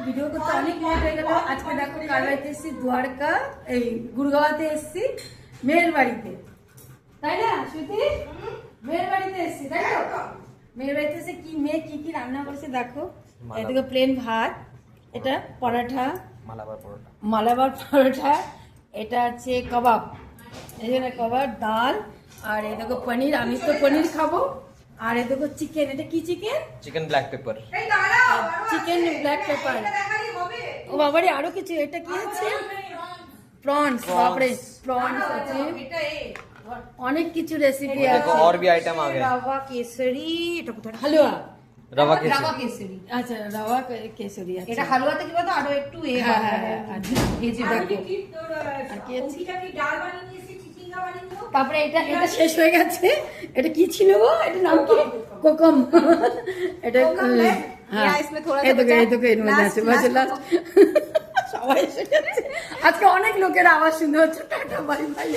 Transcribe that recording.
Video করতে অনেক late হয়ে গেল। আজকে দেখো কার বাড়িতে এসেছি, দ্বারকা এই গুরগাঁওতে এসেছি, মেয়ের বাড়িতে, তাই না শ্রুতি? মেয়ের বাড়িতে এসেছি, তাই তো? মেয়ের বাড়িতে এসে কি মেয়ে কি কি রান্না করেছে দেখো। এদিকে প্লেন ভাত, এটা পরোটা, মালাবার পরোটা, এটা আছে কাবাব, এই জন্য কাবাব, ডাল, আর এই দেখো পনির, আমি তো পনির খাবো, আর এই দেখো চিকেন, এটা কি chicken? Chicken black pepper. Chicken black pepper. ও বাবারে আরো কিছু, এটা কি আছে? প্রনস, বাপরে প্রনস আছে, অনেক কিছু রেসিপি আছে। और भी आइटम आ गए। রাवा কেসরি, এটা কোথায়? হালুয়া, रवा রাবা केसरी। কেসরি। আচ্ছা রাवा কেসরি আছে। এটা হালুয়াতে কি বলতো আরো একটু হ্যাঁ হ্যাঁ আচ্ছা, এই যে দেখো। তারপরে এটা এটা শেষ হয়ে গেছে। এটা কি ছিল গো? এটা নাম কি? কোকম। এটা হ্যাঁ, এই দেখো এর মধ্যে আছে, বাস লাস্ট সবাই এসে গেছে। আজকে অনেক লোকের আওয়াজ শুনতে হচ্ছে, টাটা বাই বাই।